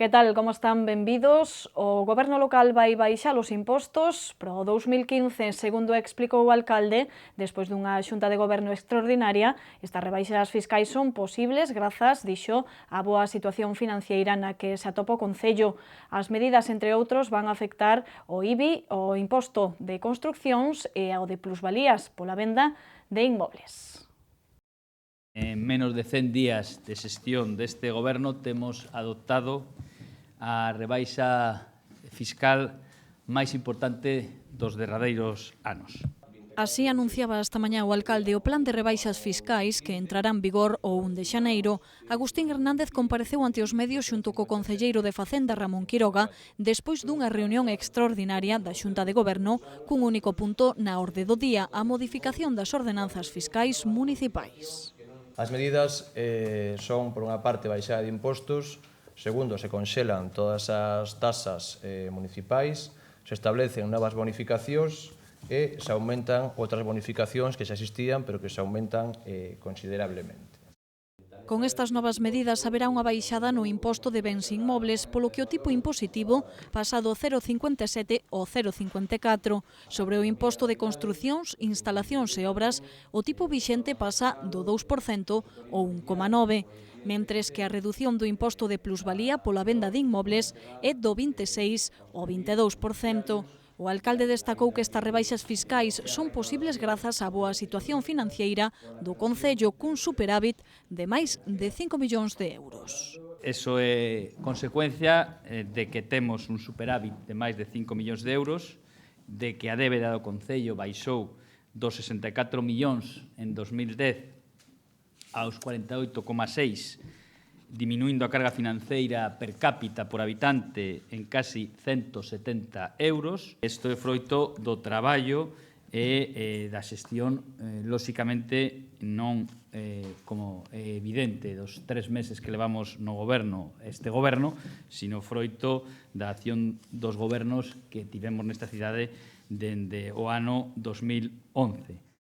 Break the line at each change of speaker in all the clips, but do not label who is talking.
Que tal, como están? Benvidos. O Goberno local vai baixar os impostos para o 2015, segundo explicou o alcalde, despois dunha xunta de goberno extraordinaria. Estas rebaixas fiscais son posibles grazas, dixo, á boa situación financiera na que se atopa o Concello. As medidas, entre outros, van afectar o IBI, o imposto de construccións e ao de plusvalías pola venda de inmobles.
En menos de 100 días de xestión deste goberno temos adoptado a rebaixa fiscal máis importante dos derradeiros anos.
Así anunciaba esta mañá o alcalde o plan de rebaixas fiscais que entrará en vigor o 1 de xaneiro. Agustín Hernández compareceu ante os medios xunto co concelleiro de Facenda Ramón Quiroga despois dunha reunión extraordinaria da Xunta de Goberno cun único punto na orde do día, a modificación das ordenanzas fiscais municipais.
As medidas son, por unha parte, baixada de impostos, segundo, se conxelan todas as tasas municipais, se establecen novas bonificacións e se aumentan outras bonificacións que xa existían, pero que se aumentan considerablemente.
Con estas novas medidas haberá unha baixada no imposto de bens inmobles, polo que o tipo impositivo pasa do 0,57 ao 0,54. Sobre o imposto de construcións, instalacións e obras, o tipo vixente pasa do 2% ao 1,9%, mentres que a redución do imposto de plusvalía pola venda de inmobles é do 26 ao 22%. O alcalde destacou que estas rebaixas fiscais son posibles grazas á boa situación financiera do Concello cun superávit de máis de 5 millóns de euros.
Eso é consecuencia de que temos un superávit de máis de 5 millóns de euros, de que a débeda do Concello baixou dos 64 millóns en 2010 aos 48,6, diminuindo a carga financeira per cápita por habitante en casi 170 euros. Isto é froito do traballo e da xestión, lóxicamente, non como é evidente dos 3 meses que levamos no goberno, este goberno, sino froito da acción dos gobernos que tivemos nesta cidade dende o ano 2011.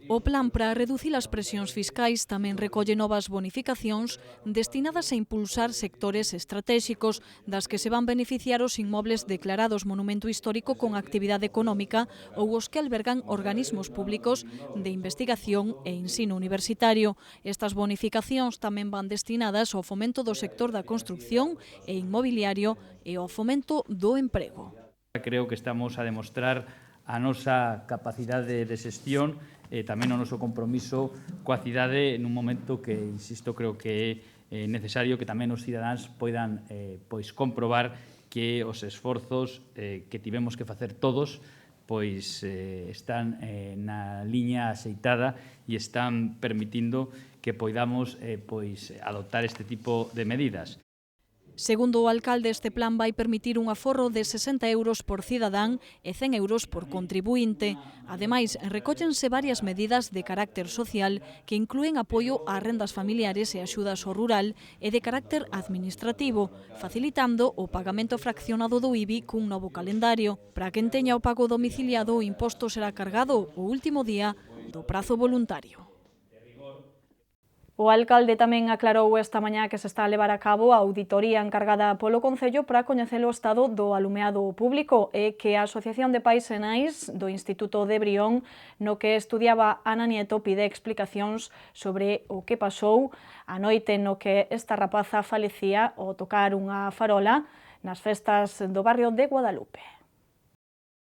O plan para reducir as presións fiscais tamén recolle novas bonificacións destinadas a impulsar sectores estratéxicos das que se van beneficiar os inmobles declarados monumento histórico con actividade económica ou os que albergan organismos públicos de investigación e ensino universitario. Estas bonificacións tamén van destinadas ao fomento do sector da construcción e inmobiliario e ao fomento do emprego.
Creo que estamos a demostrar a nosa capacidade de xestión e tamén o noso compromiso coa cidade nun momento que, insisto, creo que é necesario que tamén os cidadáns poidan comprobar que os esforzos que tivemos que facer todos están na liña axeitada e están permitindo que poidamos adoptar este tipo de medidas.
Segundo o alcalde, este plan vai permitir un aforro de 60 euros por cidadán e 100 euros por contribuinte. Ademais, recóllense varias medidas de carácter social que inclúen apoio ás rendas familiares e axudas ao rural e de carácter administrativo, facilitando o pagamento fraccionado do IBI cun novo calendario. Para quen teña o pago domiciliado, o imposto será cargado o último día do prazo voluntario.
O alcalde tamén aclarou esta mañá que se está a levar a cabo a auditoría encargada polo Concello para coñecer o estado do alumeado público e que a Asociación de Pais e Nais do Instituto de Brión, no que estudiaba Ana Nieto, pide explicacións sobre o que pasou a noite no que esta rapaza falecía ao tocar unha farola nas festas do barrio de Guadalupe.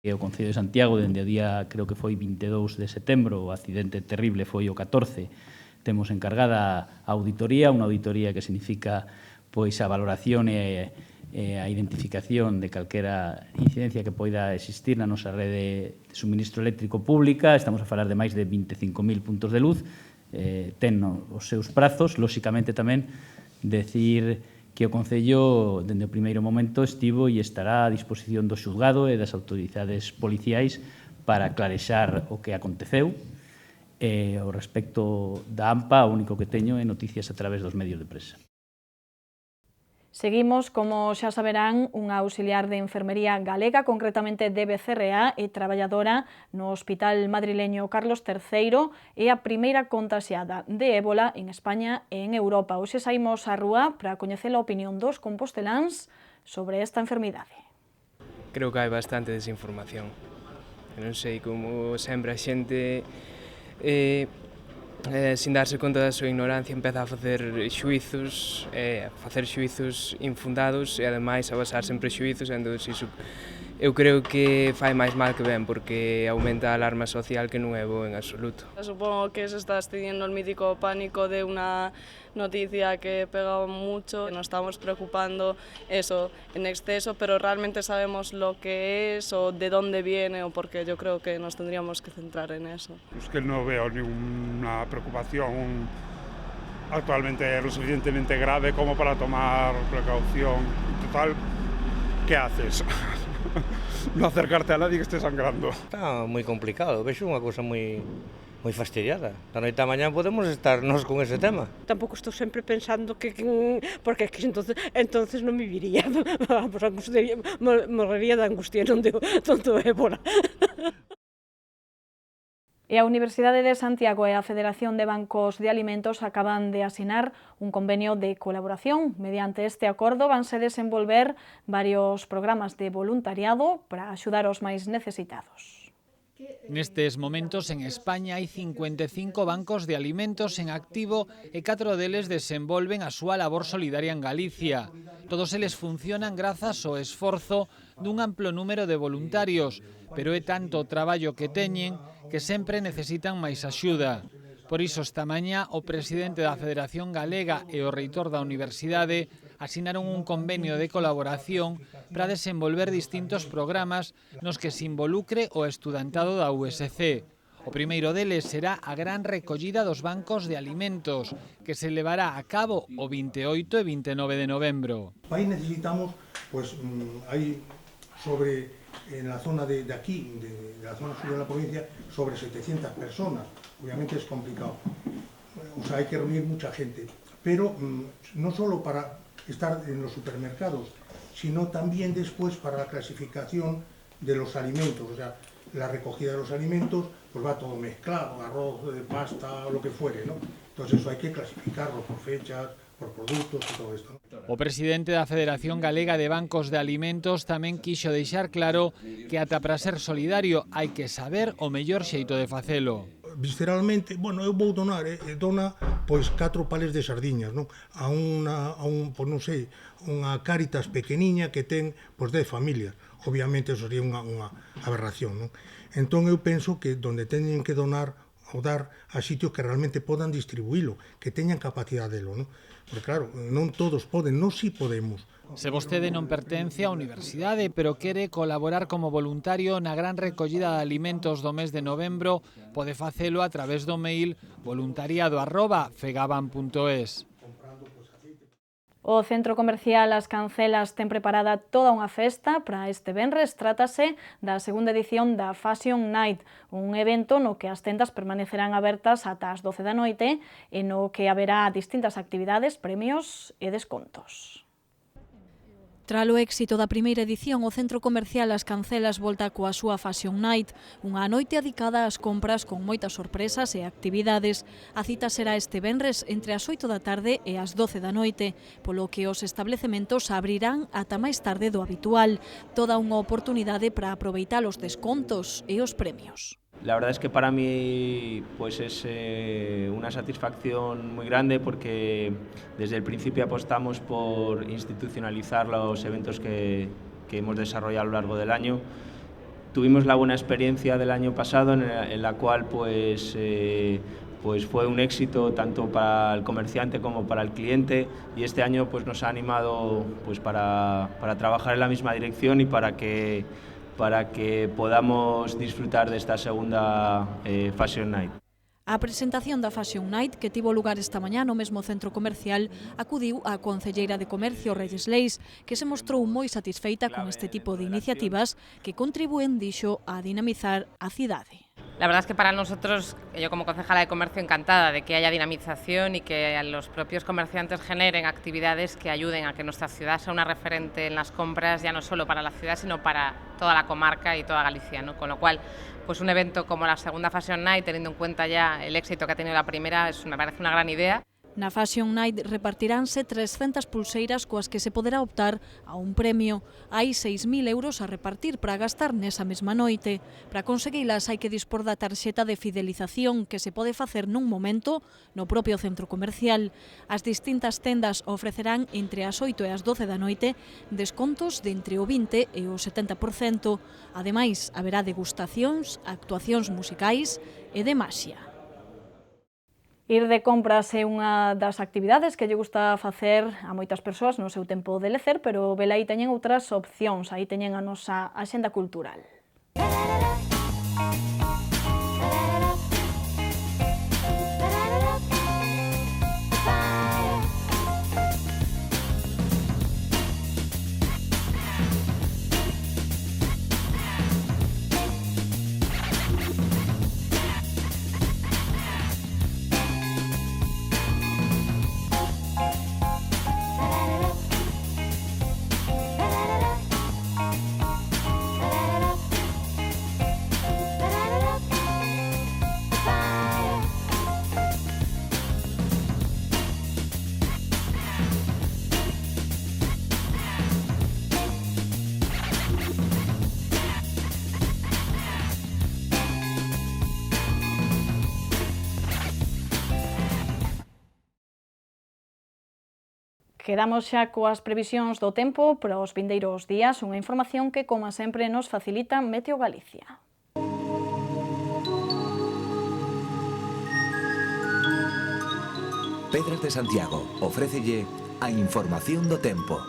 O Concello de Santiago, dende o día, creo que foi 22 de setembro, o accidente terrible foi o 14, temos encargada a auditoría, unha auditoría que significa a valoración e a identificación de calquera incidencia que poida existir na nosa rede de suministro eléctrico pública. Estamos a falar de máis de 25.000 puntos de luz, ten os seus prazos, lóxicamente tamén decir que o Concello, dende o primeiro momento, estivo e estará a disposición do xulgado e das autoridades policiais para clarexar o que aconteceu. Ao respecto da AMPA, o único que teño é noticias a través dos medios de prensa.
Seguimos, como xa saberán, unha auxiliar de enfermería galega, concretamente de Becerreá, e traballadora no Hospital Madrileño Carlos III, e a primeira contaxiada de ébola en España e en Europa. Hoxe saímos á rúa para coñecer a opinión dos composteláns sobre esta enfermidade.
Creo que hai bastante desinformación. Non sei, como sempre a xente sin darse conta da súa ignorancia empeza a facer xuizos infundados e ademais a basarse en prexuizos, entón iso eu creo que fai máis mal que ben, porque aumenta a alarma social que non é bo en absoluto.
Supongo que se está extendiendo el mítico pánico de una noticia que pega mucho. Nos estamos preocupando eso en exceso, pero realmente sabemos lo que es o de dónde viene, o porque yo creo que nos tendríamos que centrar en eso.
Es que no veo ninguna preocupación actualmente lo suficientemente grave como para tomar precaución. Total, ¿qué haces? No acercarte a nadie que esté sangrando.
Está moi complicado, vexo unha cousa moi fastidiada. Da noite á mañá podemos estar nós con ese tema.
Tampouco estou sempre pensando que porque que entonces non viviría. Morrería de angustia, non de tonto ébola.
E a Universidade de Santiago e a Federación de Bancos de Alimentos acaban de asinar un convenio de colaboración. Mediante este acordo vanse desenvolver varios programas de voluntariado para axudar aos máis necesitados.
Nestes momentos en España hai 55 bancos de alimentos en activo e 4 deles desenvolven a súa labor solidaria en Galicia. Todos eles funcionan grazas ao esforzo dun amplo número de voluntarios, pero é tanto o traballo que teñen que sempre necesitan máis axuda. Por iso, esta mañá, o presidente da Federación Galega e o reitor da Universidade asinaron un convenio de colaboración para desenvolver distintos programas nos que se involucre o estudantado da USC. O primeiro deles será a gran recollida dos bancos de alimentos, que se levará a cabo o 28 e 29 de novembro.
Aí necesitamos, hay sobre, en la zona de aquí, de la zona sur de la provincia, sobre 700 personas. Obviamente es complicado. O sea, hay que reunir mucha gente. Pero no solo para estar en los supermercados, sino también después para la clasificación de los alimentos. O sea, la recogida de los alimentos, pues va todo mezclado, arroz, pasta, lo que fuere, ¿no? Entonces eso hay que clasificarlo por fechas, por produtos e todo isto.
O presidente da Federación Galega de Bancos de Alimentos tamén quixo deixar claro que ata para ser solidario hai que saber o mellor xeito de facelo.
Visceralmente, bueno, eu vou donar, dona pois 4 pales de sardiñas, non? A pois non sei, unha Cáritas pequeniña que ten pois 10 familias. Obviamente eso sería unha aberración, non? Entón eu penso que donde teñen que donar ou dar a sitios que realmente podan distribuílo, que teñan capacidade delo, non? Porque claro, non todos poden, non si podemos.
Se vostede non pertence á universidade, pero quere colaborar como voluntario na gran recollida de alimentos do mes de novembro, pode facelo a través do mail voluntariado@fegaban.es.
O centro comercial As Cancelas ten preparada toda unha festa para este venres. Trátase da segunda edición da Fashion Night, un evento no que as tendas permanecerán abertas ata as 12 da noite e no que haberá distintas actividades, premios e descontos.
Tralo éxito da primeira edición, o centro comercial As Cancelas volta coa súa Fashion Night, unha noite dedicada ás compras con moitas sorpresas e actividades. A cita será este venres entre as 8 da tarde e as 12 da noite, polo que os establecementos abrirán ata máis tarde do habitual. Toda unha oportunidade para aproveitar os descontos e os premios.
La verdad es que para mí pues es una satisfacción muy grande porque desde el principio apostamos por institucionalizar los eventos que hemos desarrollado a lo largo del año. Tuvimos la buena experiencia del año pasado en la cual pues fue un éxito tanto para el comerciante como para el cliente, y este año pues nos ha animado pues para trabajar en la misma dirección y para que podamos disfrutar desta segunda Fashion Night.
A presentación da Fashion Night, que tivo lugar esta mañá no mesmo centro comercial, acudiu a concelleira de Comercio Reyes Leis, que se mostrou moi satisfeita con este tipo de iniciativas que contribúen, dixo, a dinamizar a cidade.
La verdad es que para nosotros, yo como concejala de comercio, encantada de que haya dinamización y que los propios comerciantes generen actividades que ayuden a que nuestra ciudad sea una referente en las compras, ya no solo para la ciudad, sino para toda la comarca y toda Galicia, ¿no? Con lo cual, pues un evento como la segunda Fashion Night, teniendo en cuenta ya el éxito que ha tenido la primera, me parece una gran idea.
Na Fashion Night repartiránse 300 pulseiras coas que se poderá optar a un premio. Hai 6.000 euros a repartir para gastar nesa mesma noite. Para conseguilas hai que dispor da tarxeta de fidelización que se pode facer nun momento no propio centro comercial. As distintas tendas ofrecerán entre as 8 e as 12 da noite descontos de entre o 20 e o 70%. Ademais, haberá degustacións, actuacións musicais e de maxia.
Ir de compras é unha das actividades que lle gusta facer a moitas persoas no seu tempo de lecer, pero velaí teñen outras opcións, aí teñen a nosa axenda cultural. Quedamos xa coas previsións do tempo para os vindeiros días, unha información que, como sempre, nos facilita Meteo Galicia.
Pedras de Santiago ofrécelle a información do tempo.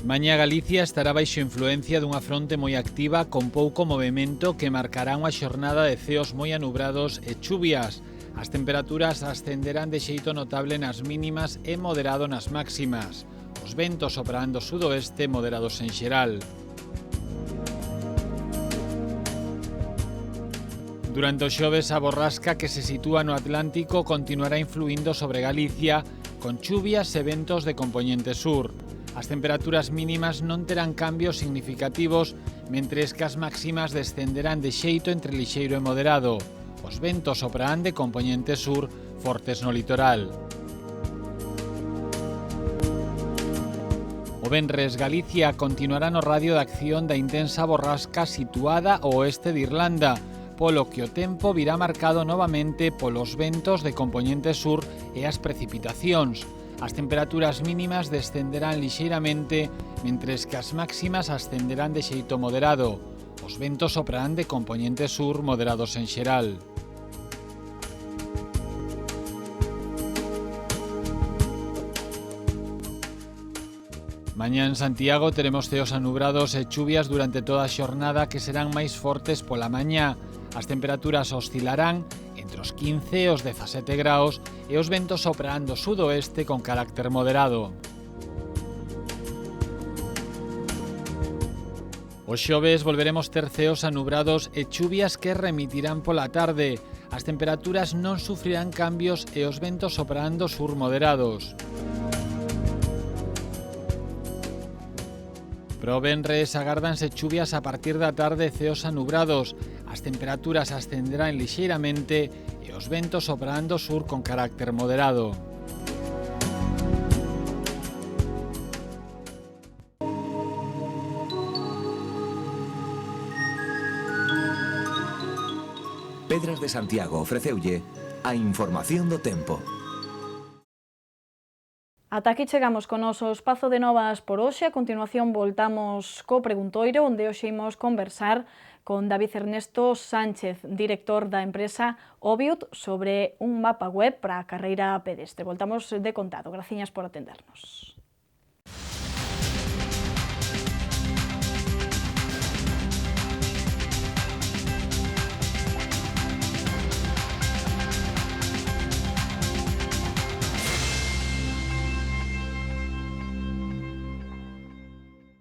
Mañá Galicia estará baixo influencia dunha fronte moi activa con pouco movimento que marcará unha xornada de ceos moi anubrados e chuvias. As temperaturas ascenderán de xeito notable nas mínimas e moderado nas máximas. Os ventos soprarán do sudoeste moderados en xeral. Durante o xoves a borrasca que se sitúa no Atlántico continuará influindo sobre Galicia con chuvias e ventos de compoñente sur. As temperaturas mínimas non terán cambios significativos, mentres que as máximas descenderán de xeito entre lixeiro e moderado. Os ventos soprarán de compoñente sur, fortes no litoral. O venres Galicia continuará no radio de acción da intensa borrasca situada ao oeste de Irlanda, polo que o tempo virá marcado novamente polos ventos de compoñente sur e as precipitacións. As temperaturas mínimas descenderán lixeiramente, mentres que as máximas ascenderán de xeito moderado. Os ventos soprarán de compoñente sur moderados en xeral. Mañá en Santiago teremos ceos anubrados e chuvias durante toda a xornada que serán máis fortes pola mañá. As temperaturas oscilarán entre os 15 e os 17 graus e os ventos soprarán do sudoeste con carácter moderado. O xoves volveremos ter ceos anubrados e chuvias que remitirán pola tarde. As temperaturas non sufrirán cambios e os ventos soprarán do sur moderados. Pro venres agárdanse chuvias a partir da tarde e ceos anubrados. As temperaturas ascenderán lixeiramente e os ventos soprarán do sur con carácter moderado.
Pedras de Santiago ofreceulle a información do tempo.
Ata aquí chegamos con o noso espazo de novas por hoxe. A continuación voltamos co preguntoiro, onde hoxe imos conversar con David Ernesto Sánchez, director da empresa Obiut, sobre un mapa web para a carreira pedestre. Voltamos de contado. Graciñas por atendernos.